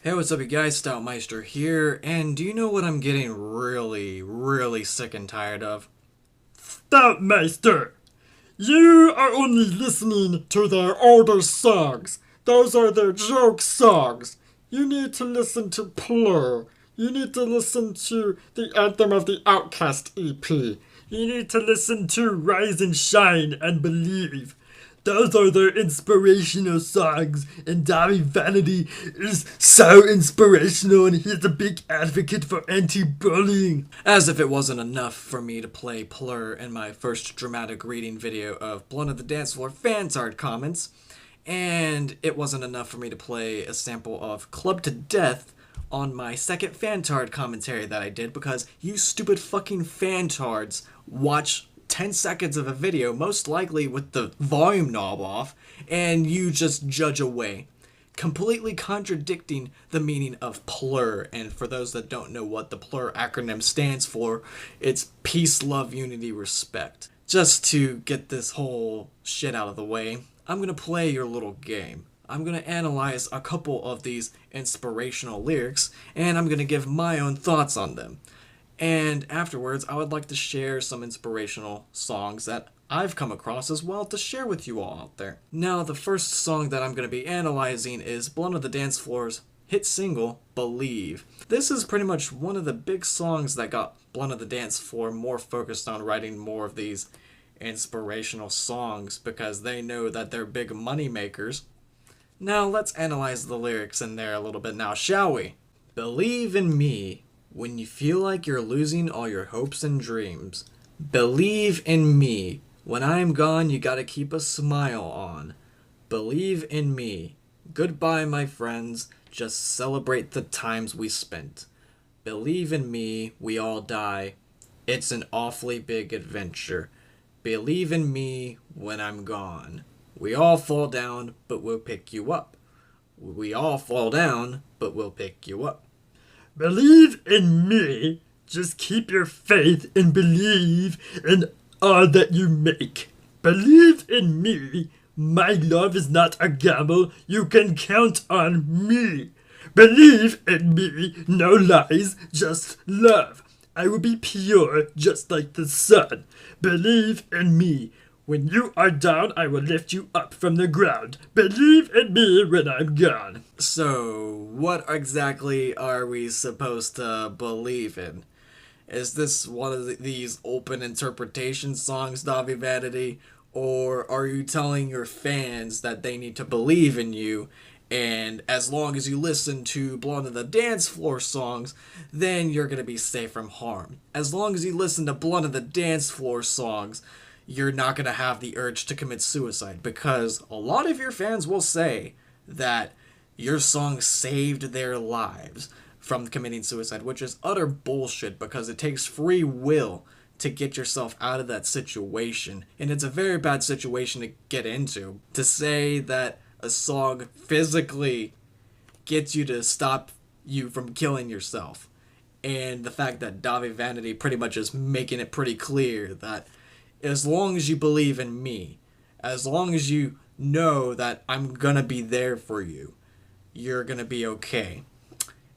Hey, what's up, you guys? Stoutmeister here, and do you know what I'm getting really sick and tired of? Stoutmeister, you are only listening to their older songs. Those are their joke songs. You need to listen to Plur. You need to listen to the Anthem of the Outcast EP. You need to listen to Rise and Shine and Believe. Those are their inspirational songs, and Dobby Vanity is so inspirational, and he's a big advocate for anti-bullying. As if it wasn't enough for me to play Plur in my first dramatic reading video of Blunt of the Dance Floor fans art comments, and it wasn't enough for me to play a sample of Club to Death on my second fantard commentary that I did because you stupid fucking fantards watch 10 seconds of a video, most likely with the volume knob off, and you just judge away, completely contradicting the meaning of PLUR. And for those that don't know what the PLUR acronym stands for, it's peace, love, unity, respect. Just to get this whole shit out of the way, I'm gonna play your little game. I'm gonna analyze a couple of these inspirational lyrics, and I'm gonna give my own thoughts on them. And afterwards, I would like to share some inspirational songs that I've come across as well to share with you all out there. Now, the first song that I'm going to be analyzing is Blunt of the Dance Floor's hit single, Believe. This is pretty much one of the big songs that got Blunt of the Dance Floor more focused on writing more of these inspirational songs because they know that they're big money makers. Now, let's analyze the lyrics in there a little bit now, shall we? Believe in me when you feel like you're losing all your hopes and dreams. Believe in me. When I'm gone, you gotta keep a smile on. Believe in me. Goodbye, my friends. Just celebrate the times we spent. Believe in me. We all die. It's an awfully big adventure. Believe in me when I'm gone. We all fall down, but we'll pick you up. We all fall down, but we'll pick you up. Believe in me. Just keep your faith and believe in all that you make. Believe in me. My love is not a gamble. You can count on me. Believe in me. No lies, just love. I will be pure, just like the sun. Believe in me. When you are down, I will lift you up from the ground. Believe in me when I'm gone. So, what exactly are we supposed to believe in? Is this one of these open interpretation songs, Davi Vanity? Or are you telling your fans that they need to believe in you, and as long as you listen to Blunt of the Dance Floor songs, then you're going to be safe from harm? As long as you listen to Blunt of the Dance Floor songs, you're not going to have the urge to commit suicide, because a lot of your fans will say that your song saved their lives from committing suicide, which is utter bullshit because it takes free will to get yourself out of that situation, and it's a very bad situation to get into. To say that a song physically gets you to stop you from killing yourself, and the fact that Davi Vanity pretty much is making it pretty clear that as long as you believe in me, as long as you know that I'm gonna be there for you, you're gonna be okay.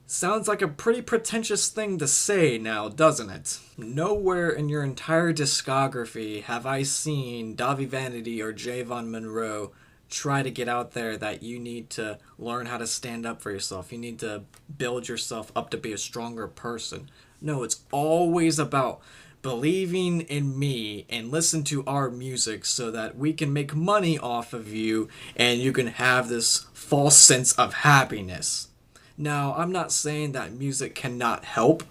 Sounds like a pretty pretentious thing to say now, doesn't it? Nowhere in your entire discography have I seen Davi Vanity or Javon Monroe try to get out there that you need to learn how to stand up for yourself. You need to build yourself up to be a stronger person. No, it's always about believing in me and listen to our music so that we can make money off of you and you can have this false sense of happiness. Now, I'm not saying that music cannot help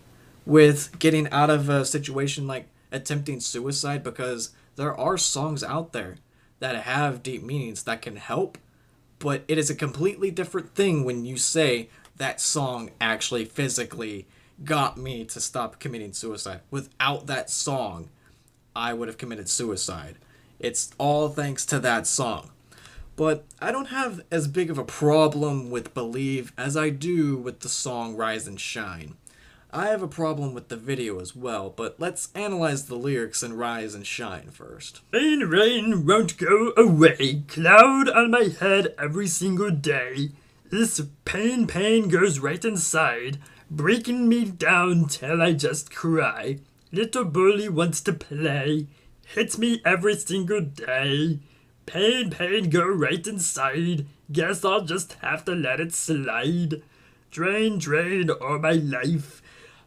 with getting out of a situation like attempting suicide, because there are songs out there that have deep meanings that can help, but it is a completely different thing when you say that song actually physically got me to stop committing suicide. Without that song, I would have committed suicide. It's all thanks to that song. But I don't have as big of a problem with Believe as I do with the song Rise and Shine. I have a problem with the video as well, but let's analyze the lyrics in Rise and Shine first. Rain won't go away. Cloud on my head every single day. This pain goes right inside, breaking me down till I just cry. Little bully wants to play, hits me every single day. Pain go right inside, guess I'll just have to let it slide. Drain all my life.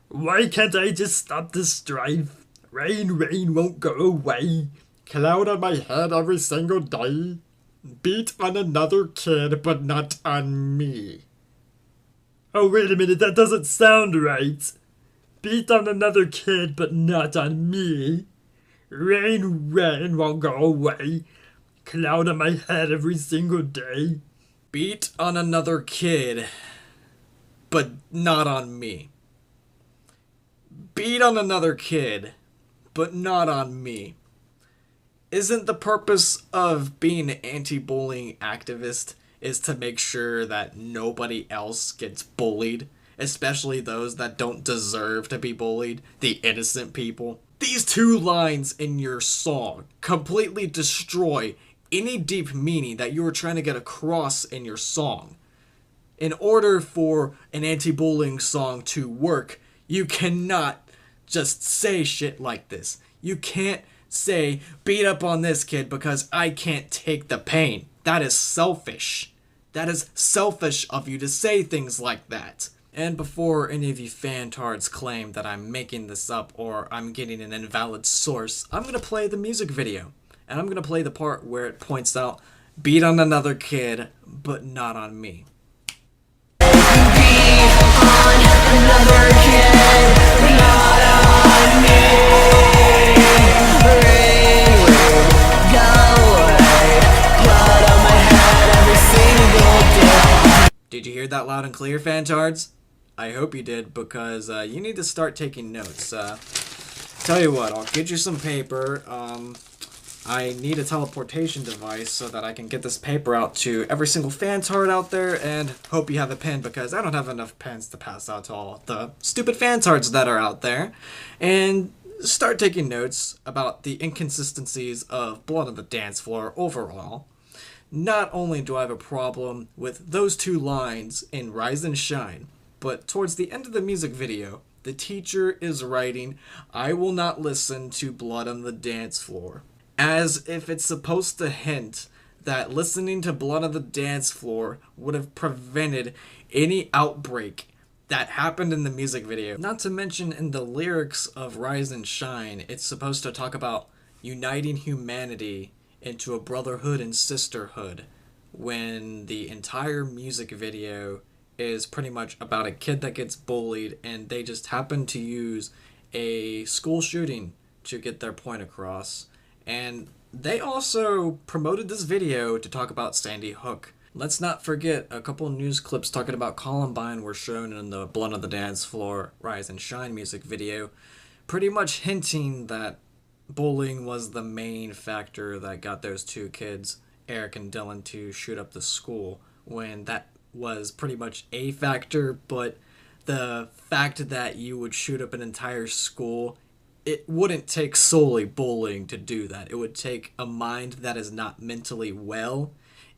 Why can't I just stop the strife? Rain won't go away. Cloud on my head every single day. Beat on another kid, but not on me. Oh, wait a minute, that doesn't sound right. Beat on another kid, but not on me. Rain won't go away. Cloud on my head every single day. Beat on another kid, but not on me. Beat on another kid, but not on me. Isn't the purpose of being an anti-bullying activist is to make sure that nobody else gets bullied, especially those that don't deserve to be bullied, the innocent people? These two lines in your song completely destroy any deep meaning that you were trying to get across in your song. In order for an anti-bullying song to work, you cannot just say shit like this. You can't say, beat up on this kid because I can't take the pain. That is selfish. That is selfish of you to say things like that. And before any of you fantards claim that I'm making this up or I'm getting an invalid source, I'm going to play the music video. And I'm going to play the part where it points out, beat on another kid, but not on me. Beat on another kid, not on me. Rain will go away. Cloud on my head every single day. Did you hear that loud and clear, fantards? I hope you did, because you need to start taking notes. Tell you what, I'll get you some paper. I need a teleportation device so that I can get this paper out to every single fantard out there, and hope you have a pen because I don't have enough pens to pass out to all the stupid fantards that are out there. And start taking notes about the inconsistencies of Blood on the Dance Floor overall. Not only do I have a problem with those two lines in Rise and Shine, but towards the end of the music video, the teacher is writing, "I will not listen to Blood on the Dance Floor," as if it's supposed to hint that listening to Blood on the Dance Floor would have prevented any outbreak that happened in the music video. Not to mention in the lyrics of Rise and Shine, it's supposed to talk about uniting humanity into a brotherhood and sisterhood, when the entire music video is pretty much about a kid that gets bullied and they just happen to use a school shooting to get their point across. And they also promoted this video to talk about Sandy Hook. Let's not forget, a couple news clips talking about Columbine were shown in the Blood on the Dance Floor Rise and Shine music video, pretty much hinting that bullying was the main factor that got those two kids, Eric and Dylan, to shoot up the school, when that was pretty much a factor, but the fact that you would shoot up an entire school, it wouldn't take solely bullying to do that. It would take a mind that is not mentally well.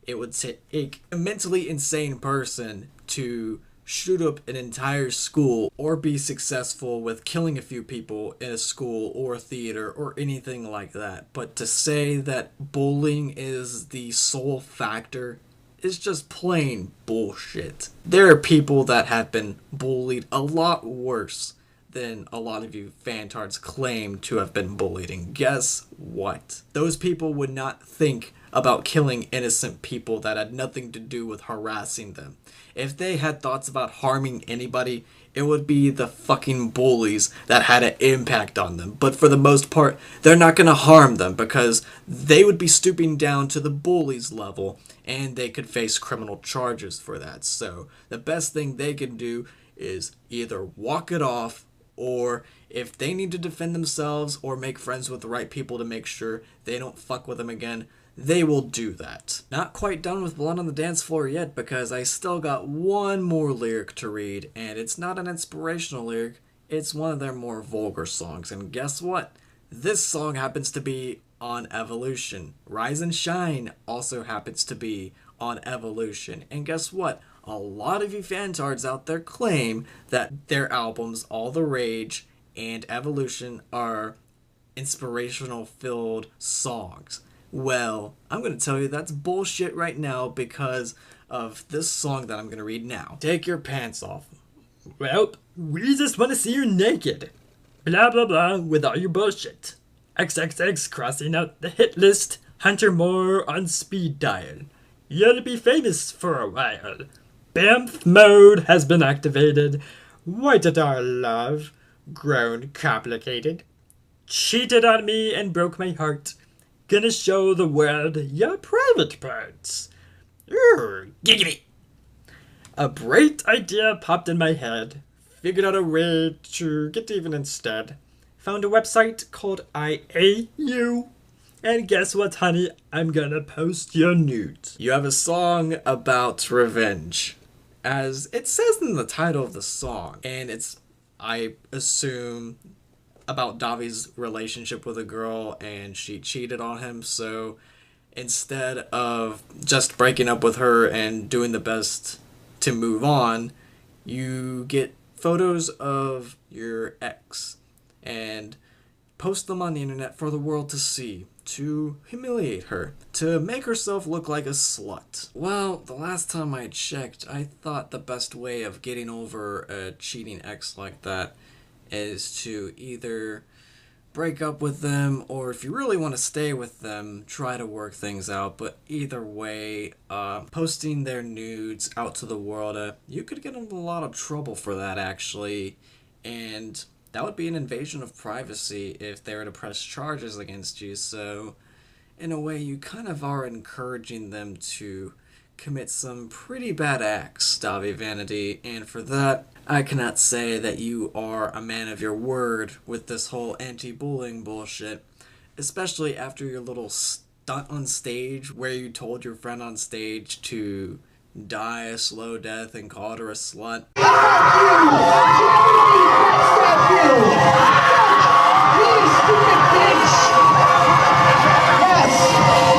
It would take a mentally insane person to shoot up an entire school or be successful with killing a few people in a school or a theater or anything like that. But to say that bullying is the sole factor is just plain bullshit. There are people that have been bullied a lot worse than a lot of you fantards claim to have been bullied, and guess what? Those people would not think about killing innocent people that had nothing to do with harassing them. If they had thoughts about harming anybody, it would be the fucking bullies that had an impact on them. But for the most part, they're not going to harm them because they would be stooping down to the bullies' level and they could face criminal charges for that. So the best thing they can do is either walk it off, or if they need to defend themselves or make friends with the right people to make sure they don't fuck with them again, they will do that. Not quite done with Blood on the Dance Floor yet, because I still got one more lyric to read, and it's not an inspirational lyric, it's one of their more vulgar songs. And guess what? This song happens to be on Evolution. Rise and Shine also happens to be on Evolution. And guess what? A lot of you fantards out there claim that their albums, All the Rage and Evolution, are inspirational filled songs. Well, I'm going to tell you that's bullshit right now because of this song that I'm going to read now. Take your pants off. Well, we just want to see you naked. Blah blah blah with all your bullshit. XXX crossing out the hit list. Hunter Moore on speed dial. You'll be famous for a while. BAMF mode has been activated. Why did our love grown complicated? Cheated on me and broke my heart. Gonna show the world your private parts. Giggity. A bright idea popped in my head. Figured out a way to get even instead. Found a website called IAU. And guess what, honey? I'm gonna post your nudes. You have a song about revenge, as it says in the title of the song. And it's, I assume, about Davi's relationship with a girl and she cheated on him. So instead of just breaking up with her and doing the best to move on, you get photos of your ex and post them on the internet for the world to see, to humiliate her, to make herself look like a slut. Well, the last time I checked, I thought the best way of getting over a cheating ex like that is to either break up with them, or if you really want to stay with them, try to work things out. But either way, posting their nudes out to the world, you could get in a lot of trouble for that, actually. And that would be an invasion of privacy if they were to press charges against you. So in a way, you kind of are encouraging them to commit some pretty bad acts, Davi Vanity, and for that, I cannot say that you are a man of your word with this whole anti-bullying bullshit, especially after your little stunt on stage where you told your friend on stage to die a slow death and called her a slut.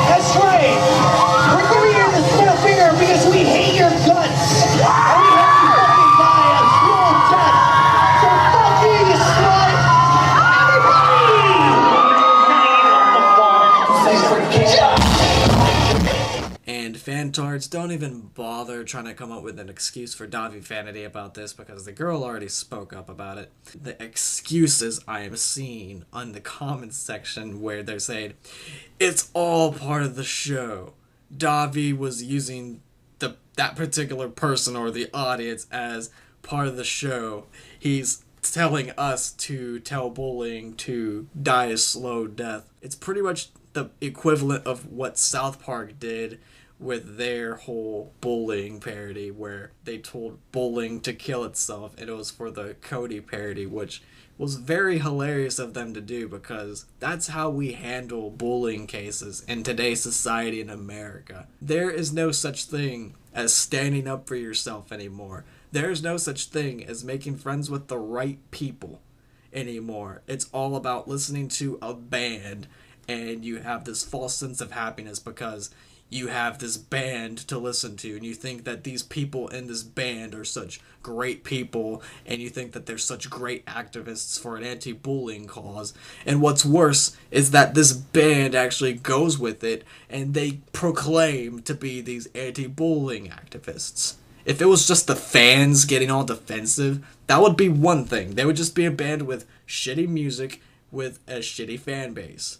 That's right. We're giving you the middle finger because we hate your guts. And we hope you fucking die a slow death. So fuck you, you slut. And fantards, don't even bother trying to come up with an excuse for Davi Vanity about this because the girl already spoke up about it. The excuses I am seeing on the comments section where they're saying, it's all part of the show. Davi was using that particular person or the audience as part of the show. He's telling us to tell bullying to die a slow death. It's pretty much the equivalent of what South Park did with their whole bullying parody, where they told bullying to kill itself, and it was for the Cody parody, which was very hilarious of them to do because that's how we handle bullying cases in today's society in America. There is no such thing as standing up for yourself anymore. There's no such thing as making friends with the right people anymore. It's all about listening to a band and you have this false sense of happiness because you have this band to listen to and you think that these people in this band are such great people and you think that they're such great activists for an anti-bullying cause. And what's worse is that this band actually goes with it and they proclaim to be these anti-bullying activists. If it was just the fans getting all defensive, that would be one thing. They would just be a band with shitty music with a shitty fan base.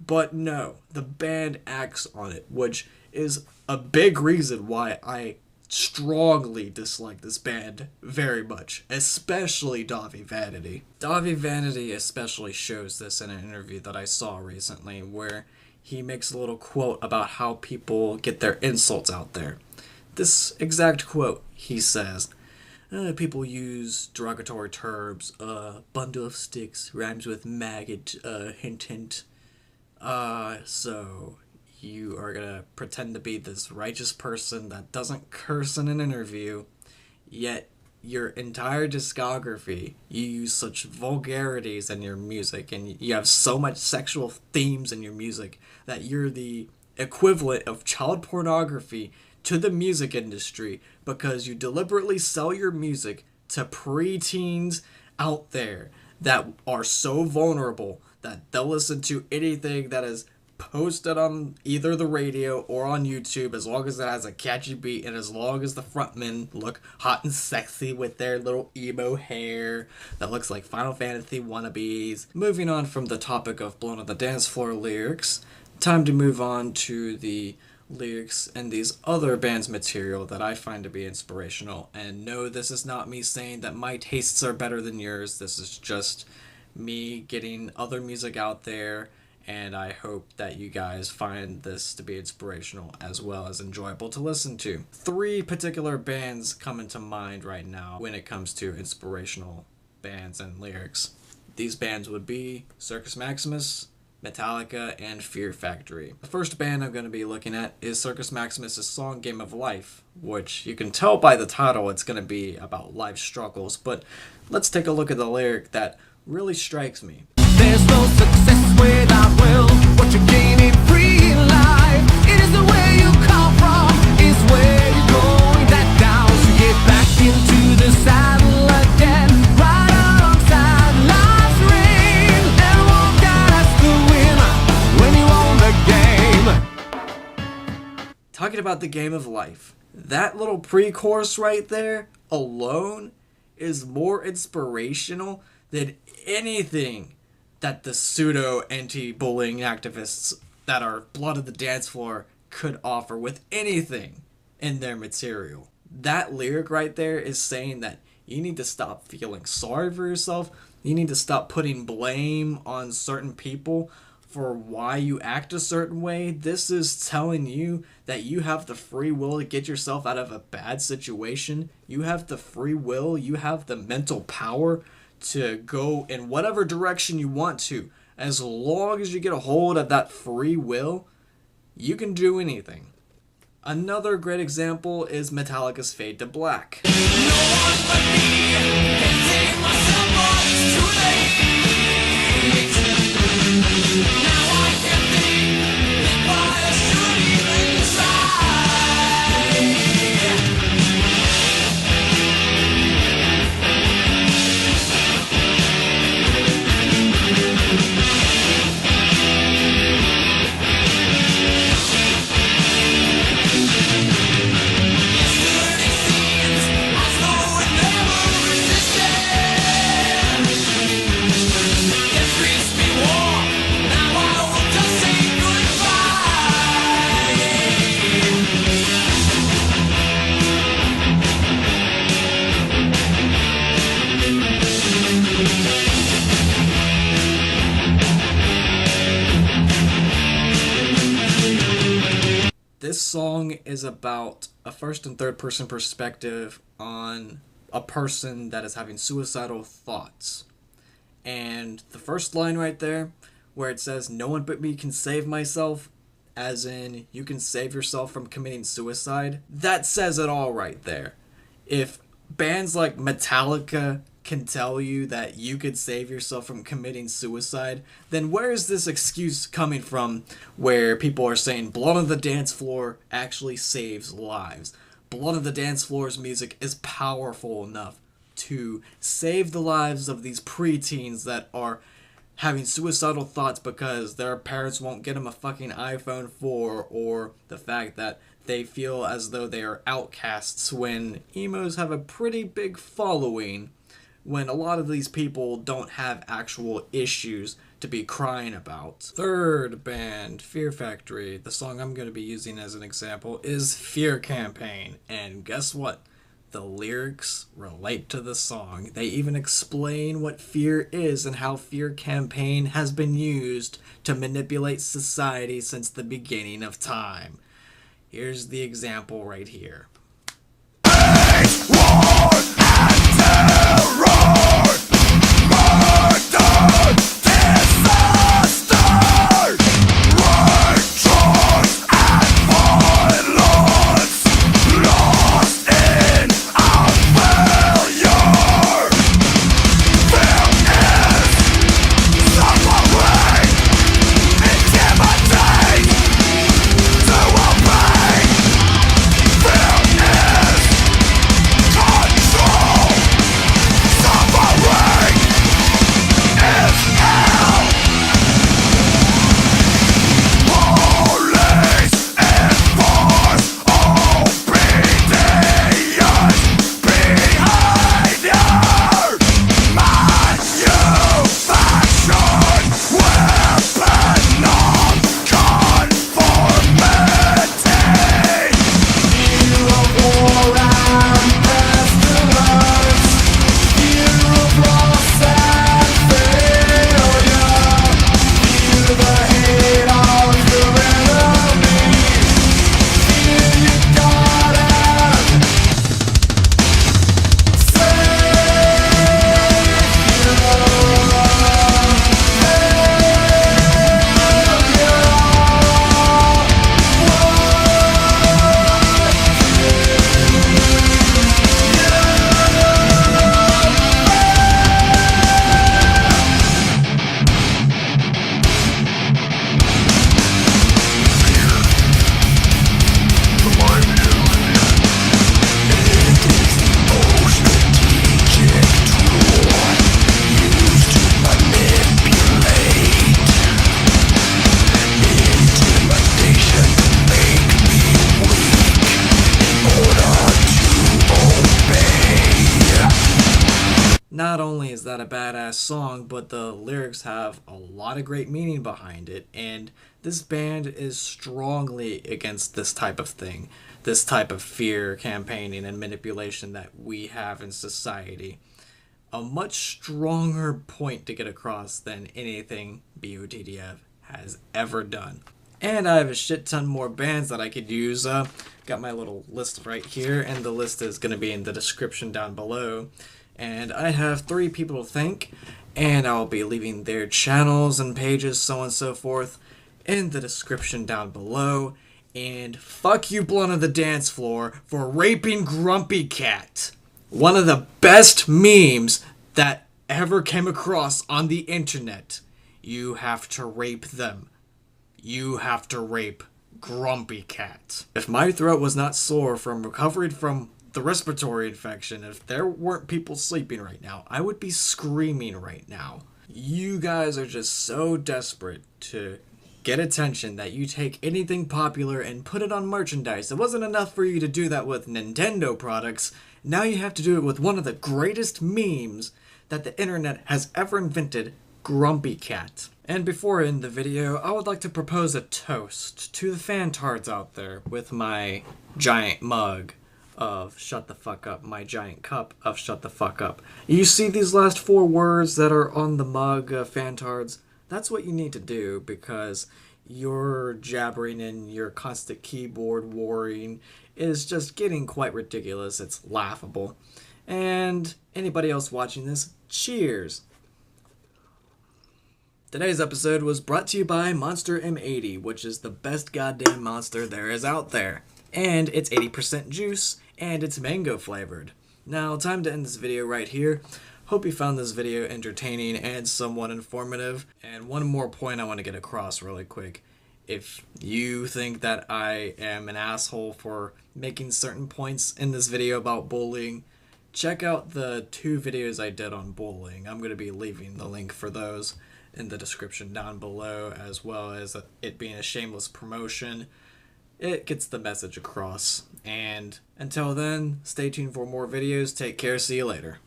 But no, the band acts on it, which is a big reason why I strongly dislike this band very much, especially Davi Vanity. Davi Vanity especially shows this in an interview that I saw recently where he makes a little quote about how people get their insults out there. This exact quote, he says, people use derogatory terms, bundle of sticks, rhymes with maggot, hint hint. So you are gonna pretend to be this righteous person that doesn't curse in an interview, yet your entire discography, you use such vulgarities in your music, and you have so much sexual themes in your music that you're the equivalent of child pornography to the music industry because you deliberately sell your music to preteens out there that are so vulnerable that they'll listen to anything that is posted on either the radio or on YouTube as long as it has a catchy beat and as long as the frontmen look hot and sexy with their little emo hair that looks like Final Fantasy wannabes. Moving on from the topic of Blown on the Dance Floor lyrics, time to move on to the lyrics and these other bands' material that I find to be inspirational. And no, this is not me saying that my tastes are better than yours. This is just me getting other music out there, and I hope that you guys find this to be inspirational as well as enjoyable to listen to. 3 particular bands come into mind right now when it comes to inspirational bands and lyrics. These bands would be Circus Maximus, Metallica, and Fear Factory. The first band I'm going to be looking at is Circus Maximus' song Game of Life, which you can tell by the title it's going to be about life struggles, but let's take a look at the lyric that really strikes me. There's no success without will. What you gain in free life, it is the way you come from, is where you're going. That down to get back into the saddle again, right alongside life's ring, and walk out as the winner when you own the game. Talking about the game of life, that little pre-chorus right there alone is more inspirational than anything that the pseudo anti-bullying activists that are blood of the dance floor could offer with anything in their material. That lyric right there is saying that you need to stop feeling sorry for yourself. You need to stop putting blame on certain people for why you act a certain way. This is telling you that you have the free will to get yourself out of a bad situation. You have the free will, you have the mental power to go in whatever direction you want to. As long as you get a hold of that free will, you can do anything. Another great example is Metallica's Fade to Black. This song is about a first and third person perspective on a person that is having suicidal thoughts. And the first line right there, where it says, "No one but me can save myself," as in, you can save yourself from committing suicide, that says it all right there. If bands like Metallica can tell you that you could save yourself from committing suicide, then where is this excuse coming from where people are saying Blood on the Dance Floor actually saves lives? Blood on the Dance Floor's music is powerful enough to save the lives of these preteens that are having suicidal thoughts because their parents won't get them a fucking iPhone 4, or the fact that they feel as though they are outcasts when emos have a pretty big following, when a lot of these people don't have actual issues to be crying about. Third band, Fear Factory. The song I'm going to be using as an example is Fear Campaign. And guess what? The lyrics relate to the song. They even explain what fear is and how Fear Campaign has been used to manipulate society since the beginning of time. Here's the example right here. not only is that a badass song, but the lyrics have a lot of great meaning behind it, and this band is strongly against this type of thing, this type of fear campaigning and manipulation that we have in society. A much stronger point to get across than anything BOTDF has ever done. And I have a shit ton more bands that I could use. Got my little list right here, and the list is going to be in the description down below. And I have 3 people to thank, and I'll be leaving their channels and pages, so on and so forth, in the description down below. And fuck you, Blunt of the Dance Floor, for raping Grumpy Cat. One of the best memes that ever came across on the internet. You have to rape them. You have to rape Grumpy Cat. If my throat was not sore from recovering from the respiratory infection, if there weren't people sleeping right now, I would be screaming right now. You guys are just so desperate to get attention that you take anything popular and put it on merchandise. It wasn't enough for you to do that with Nintendo products. Now you have to do it with one of the greatest memes that the internet has ever invented, Grumpy Cat. And before I end the video, I would like to propose a toast to the fantards out there with my giant mug of Shut the Fuck Up, my giant cup of Shut the Fuck Up. You see these last 4 words that are on the mug, fantards? That's what you need to do, because your jabbering and your constant keyboard warring is just getting quite ridiculous. It's laughable. And anybody else watching this, cheers! Today's episode was brought to you by Monster M80, which is the best goddamn monster there is out there. And it's 80% juice, and it's mango flavored. Now, time to end this video right here. Hope you found this video entertaining and somewhat informative. And one more point I want to get across really quick. If you think that I am an asshole for making certain points in this video about bullying, check out the 2 videos I did on bullying. I'm going to be leaving the link for those in the description down below, as well as it being a shameless promotion. It gets the message across. And until then, stay tuned for more videos. Take care. See you later.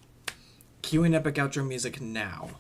Cueing epic outro music now.